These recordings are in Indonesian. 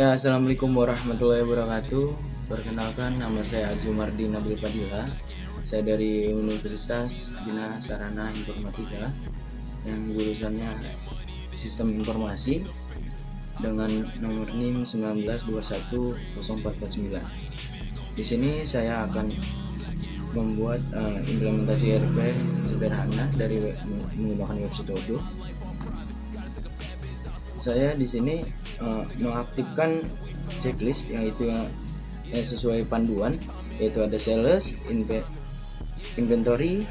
Ya, assalamualaikum warahmatullahi wabarakatuh. Perkenalkan, nama saya Azumardi Nabil Padilla. Saya dari Universitas Bina Sarana Informatika yang jurusannya Sistem Informasi dengan nomor NIM 1921049. Di sini saya akan membuat implementasi ERP sederhana dari menggunakan website Odoo. Saya di sini mengaktifkan checklist yang sesuai panduan, yaitu ada sales, inventory,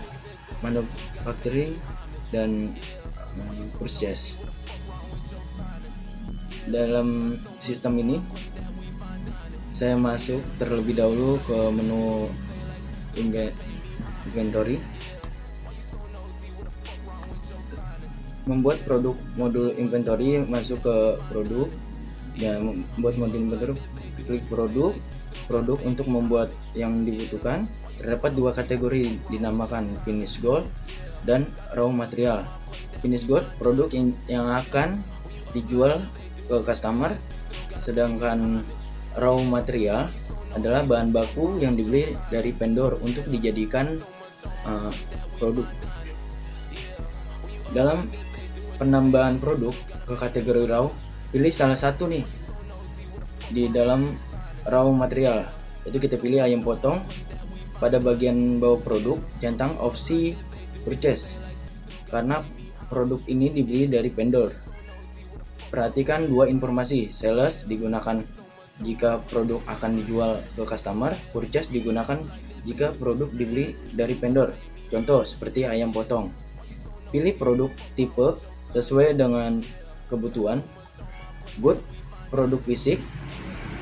manufacturing, dan purchase. Dalam sistem ini saya masuk terlebih dahulu ke menu inventory, membuat produk modul inventory, masuk ke produk ya, membuat modul inventory, klik produk untuk membuat yang dibutuhkan. Terdapat dua kategori dinamakan finish gold dan raw material. Finish gold produk yang akan dijual ke customer, sedangkan raw material adalah bahan baku yang dibeli dari vendor untuk dijadikan produk. Dalam penambahan produk ke kategori raw, pilih salah satu nih di dalam raw material, itu kita pilih ayam potong. Pada bagian bawah produk centang opsi purchase karena produk ini dibeli dari vendor. Perhatikan dua informasi, sales digunakan jika produk akan dijual ke customer, purchase digunakan jika produk dibeli dari vendor. Contoh seperti ayam potong. Pilih produk tipe sesuai dengan kebutuhan. Good, produk fisik.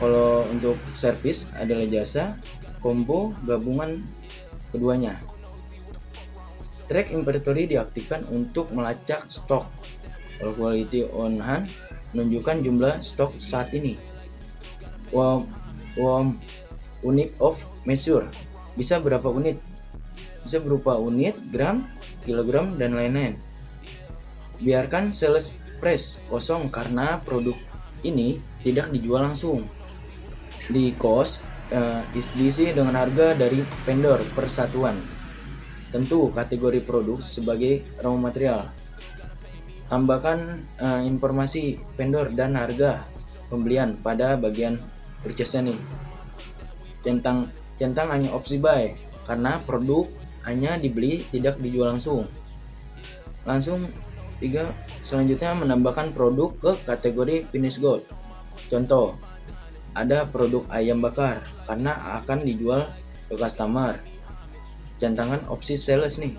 Kalau untuk service adalah jasa. Combo, gabungan keduanya. Track inventory diaktifkan untuk melacak stok. Kalau quality on hand menunjukkan jumlah stok saat ini. Unit of measure, bisa berapa unit? Bisa berupa unit, gram, kilogram, dan lain-lain. Biarkan sales price kosong karena produk ini tidak dijual langsung. Di cost diisi dengan harga dari vendor per satuan. Tentu kategori produk sebagai raw material. Tambahkan informasi vendor dan harga pembelian pada bagian purchase nih. Centang hanya opsi buy karena produk hanya dibeli, tidak dijual langsung. Selanjutnya menambahkan produk ke kategori finish gold. Contoh, ada produk ayam bakar karena akan dijual ke customer. Centangan opsi sales nih.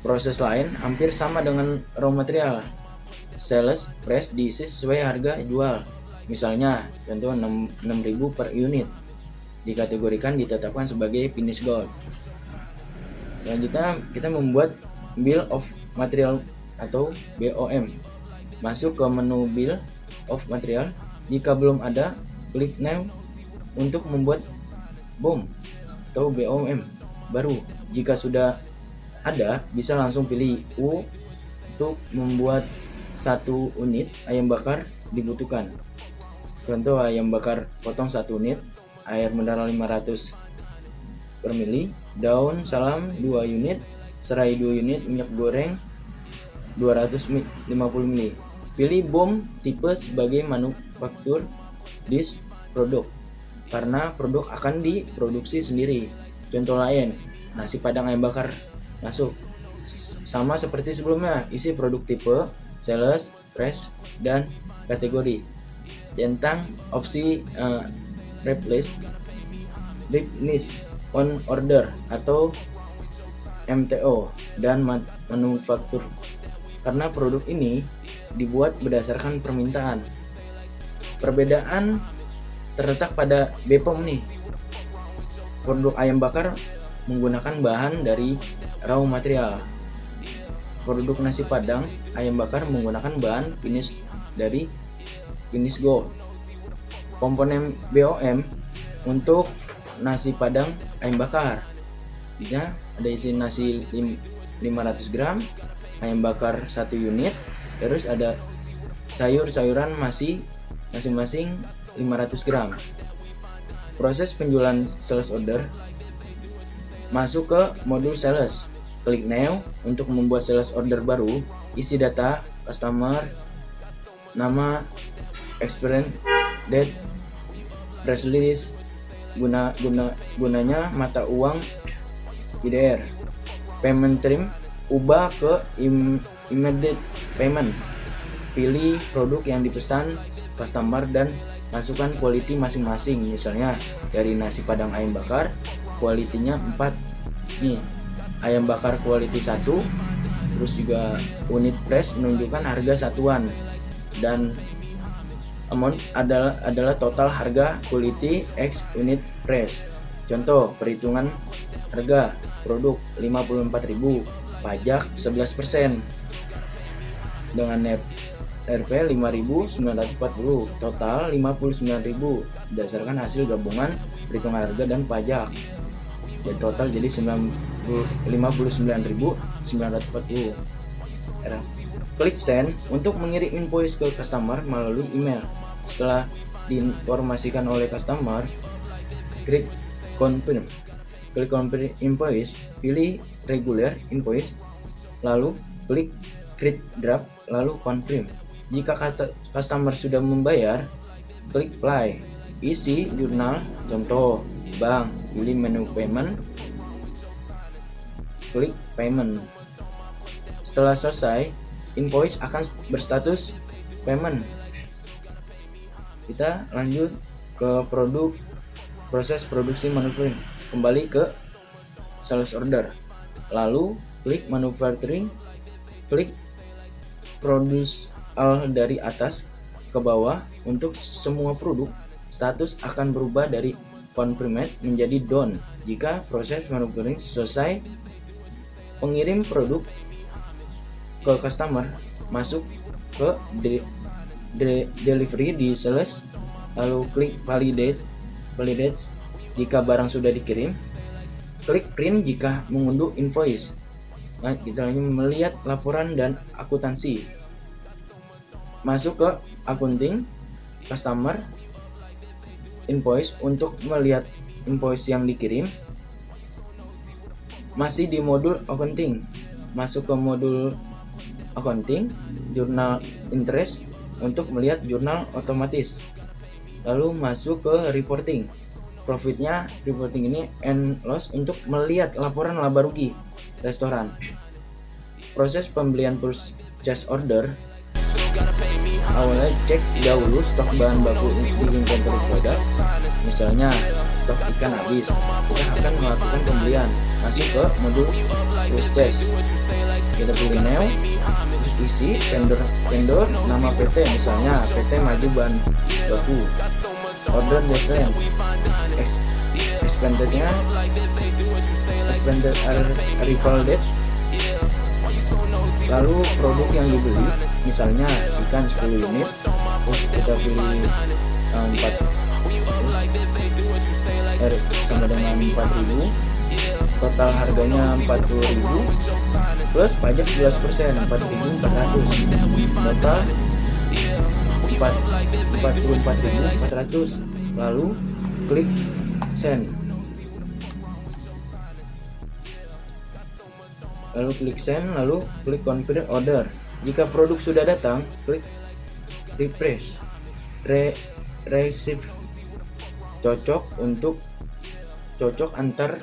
Proses lain hampir sama dengan raw material. Sales price diisi sesuai harga jual. Misalnya, contoh 6.000 per unit. Dikategorikan ditetapkan sebagai finish gold. Selanjutnya kita membuat bill of material atau BOM. Masuk ke menu bill of material. Jika belum ada, klik new untuk membuat BOM atau BOM baru. Jika sudah ada, bisa langsung pilih U untuk membuat satu unit ayam bakar dibutuhkan. Contoh ayam bakar potong 1 unit, air mineral 500 per mili, daun salam 2 unit, serai 2 unit, minyak goreng 250 mili. Pilih BOM tipe sebagai manufaktur this produk karena produk akan diproduksi sendiri. Contoh lain, nasi padang ayam bakar masuk. Sama seperti sebelumnya, isi produk tipe, sales, price, dan kategori. Centang opsi replace on order atau MTO dan manufaktur karena produk ini dibuat berdasarkan permintaan. Perbedaan terletak pada BPOM nih. Produk ayam bakar menggunakan bahan dari raw material. Produk nasi padang ayam bakar menggunakan bahan finish dari finish gold. Komponen BOM untuk nasi padang ayam bakar. Bisa ada isi nasi 500 gram, ayam bakar 1 unit, terus ada sayur-sayuran masih masing-masing 500 gram. Proses penjualan sales order. Masuk ke modul sales. Klik new untuk membuat sales order baru. Isi data customer, nama, experience, date, press release, gunanya mata uang IDR. Payment term, ubah ke immediate payment. Pilih produk yang dipesan customer dan masukkan quality masing-masing. Misalnya dari nasi padang ayam bakar, quality-nya 4. Nih, ayam bakar quality 1, terus juga unit price menunjukkan harga satuan, dan amount adalah total harga quality x unit price. Contoh perhitungan harga produk 54.000, pajak 11%, dengan net RP 5.940, total 59.000 berdasarkan hasil gabungan perhitungan harga dan pajak. Dan total jadi 59.940. Klik send untuk mengirim invoice ke customer melalui email. Setelah diinformasikan oleh customer, klik confirm. Klik confirm invoice, pilih regular invoice, lalu klik create draft, lalu confirm. Jika customer sudah membayar, klik apply. Isi jurnal, contoh bank, pilih menu payment, klik payment. Setelah selesai, invoice akan berstatus payment. Kita lanjut ke proses produksi manufacturing. Kembali ke sales order, lalu klik manufacturing, klik produce all dari atas ke bawah. Untuk semua produk, status akan berubah dari confirmed menjadi done jika proses manufacturing selesai. Pengirim produk ke customer, masuk ke delivery di sales, lalu klik validate jika barang sudah dikirim, klik print jika mengunduh invoice. Nah, kita hanya melihat laporan dan akuntansi. Masuk ke accounting, customer, invoice untuk melihat invoice yang dikirim. Masih di modul accounting, masuk ke modul accounting, jurnal interest untuk melihat jurnal otomatis. Lalu masuk ke reporting. Profitnya, reporting ini and loss untuk melihat laporan laba rugi restoran. Proses pembelian purchase order. Awalnya cek dahulu stok bahan baku di inventory produk. Misalnya stok ikan habis, kita akan melakukan pembelian. Masuk ke modul purchase. Kita pilih new, isi vendor, nama PT, misalnya PT Maju Bahan Baku. Order deadline, expanded arrival date. Lalu produk yang dibeli, misalnya ikan 10 unit, terus kita pilih 4, sama dengan 4.000, total harganya 40.000 plus pajak 11%, 4.400, total 44.400. Lalu klik send. Lalu klik confirm order. Jika produk sudah datang, klik refresh. Receive cocok antar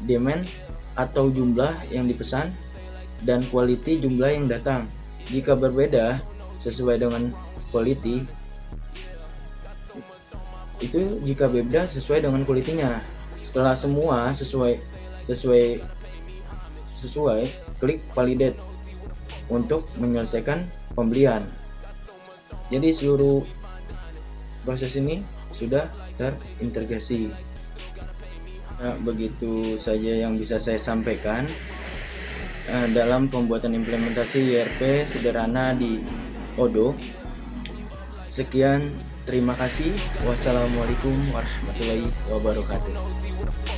demand atau jumlah yang dipesan dan quality jumlah yang datang. Jika berbeda sesuai dengan quality, itu jika berbeda sesuai dengan quality-nya. Setelah semua sesuai, klik validate untuk menyelesaikan pembelian. Jadi seluruh proses ini sudah terintegrasi. Nah, begitu saja yang bisa saya sampaikan dalam pembuatan implementasi ERP sederhana di Odoo. Sekian, terima kasih. Wassalamualaikum warahmatullahi wabarakatuh.